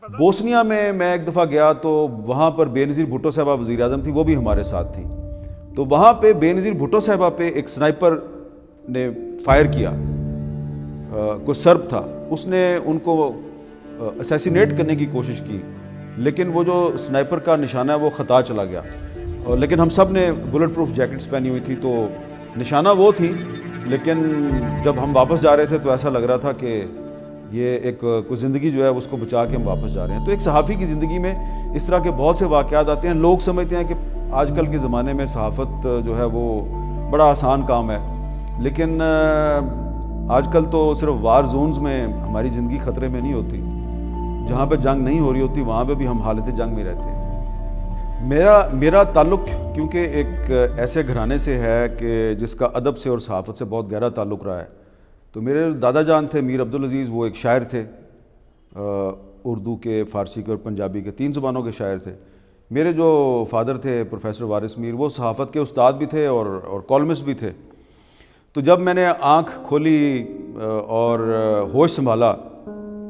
Bosnia میں ایک دفعہ گیا تو وہاں پر بے نظیر بھٹو صاحبہ وزیر اعظم تھی، وہ بھی ہمارے ساتھ تھیں. تو وہاں پہ بے نظیر بھٹو صاحبہ پہ ایک سنائپر نے فائر کیا، کوئی سرب تھا، اس نے ان کو اسیسینیٹ کرنے کی کوشش کی، لیکن وہ جو سنائپر کا نشانہ ہے وہ خطا چلا گیا. لیکن ہم سب نے بلٹ پروف جیکٹس پہنی ہوئی تھی، تو نشانہ وہ تھی، لیکن جب ہم واپس جا رہے تھے تو ایسا لگ رہا تھا کہ یہ ایک کوئی زندگی جو ہے اس کو بچا کے ہم واپس جا رہے ہیں. تو ایک صحافی کی زندگی میں اس طرح کے بہت سے واقعات آتے ہیں. لوگ سمجھتے ہیں کہ آج کل کے زمانے میں صحافت جو ہے وہ بڑا آسان کام ہے، لیکن آج کل تو صرف وار زونز میں ہماری زندگی خطرے میں نہیں ہوتی، جہاں پہ جنگ نہیں ہو رہی ہوتی وہاں پہ بھی ہم حالت جنگ میں رہتے ہیں. میرا تعلق کیونکہ ایک ایسے گھرانے سے ہے کہ جس کا ادب سے اور صحافت سے بہت گہرا تعلق رہا ہے. تو میرے دادا جان تھے میر عبدالعزیز، وہ ایک شاعر تھے، اردو کے، فارسی کے اور پنجابی کے، 3 زبانوں کے شاعر تھے. میرے جو فادر تھے پروفیسر وارث میر، وہ صحافت کے استاد بھی تھے اور کالمسٹ بھی تھے. تو جب میں نے آنکھ کھولی اور ہوش سنبھالا،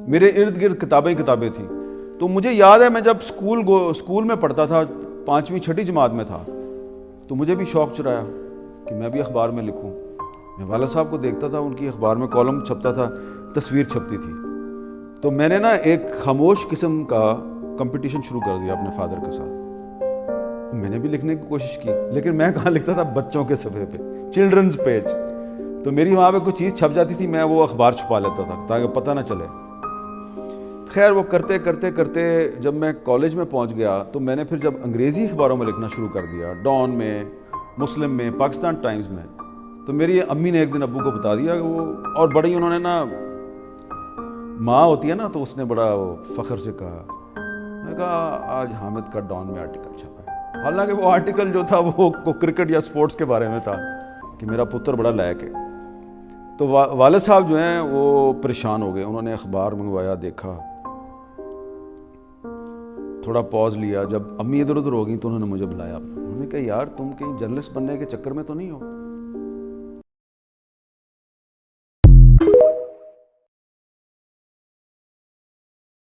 میرے ارد گرد کتابیں تھیں. تو مجھے یاد ہے میں جب اسکول میں پڑھتا تھا، 5ویں 6ٹھی جماعت میں تھا، تو مجھے بھی شوق چڑھایا کہ میں بھی اخبار میں لکھوں. میں والد صاحب کو دیکھتا تھا، ان کی اخبار میں کالم چھپتا تھا، تصویر چھپتی تھی. تو میں نے نا ایک خاموش قسم کا کمپٹیشن شروع کر دیا اپنے فادر کے ساتھ. میں نے بھی لکھنے کی کوشش کی، لیکن میں کہاں لکھتا تھا، بچوں کے صفحے پہ، چلڈرنز پیج. تو میری وہاں پہ کوئی چیز چھپ جاتی تھی، میں وہ اخبار چھپا لیتا تھا تاکہ پتہ نہ چلے. خیر وہ کرتے جب میں کالج میں پہنچ گیا تو میں نے پھر جب انگریزی اخباروں میں لکھنا شروع کر دیا، ڈان میں، مسلم میں، پاکستان ٹائمز میں، تو میری امی نے ایک دن ابو کو بتا دیا کہ وہ، اور بڑی انہوں نے نا، ماں ہوتی ہے نا، تو اس نے بڑا فخر سے کہا، میں نے کہا آج حامد کا ڈان میں آرٹیکل چھپا ہے. حالانکہ وہ آرٹیکل جو تھا وہ کرکٹ یا سپورٹس کے بارے میں تھا کہ میرا پتر بڑا لائق ہے. تو والد صاحب جو ہیں وہ پریشان ہو گئے. انہوں نے اخبار منگوایا، دیکھا، تھوڑا پاز لیا. جب امی ادھر ادھر ہو گئیں تو انہوں نے مجھے بلایا. انہوں نے کہا یار تم کہیں جرنلسٹ بننے کے چکر میں تو نہیں ہو؟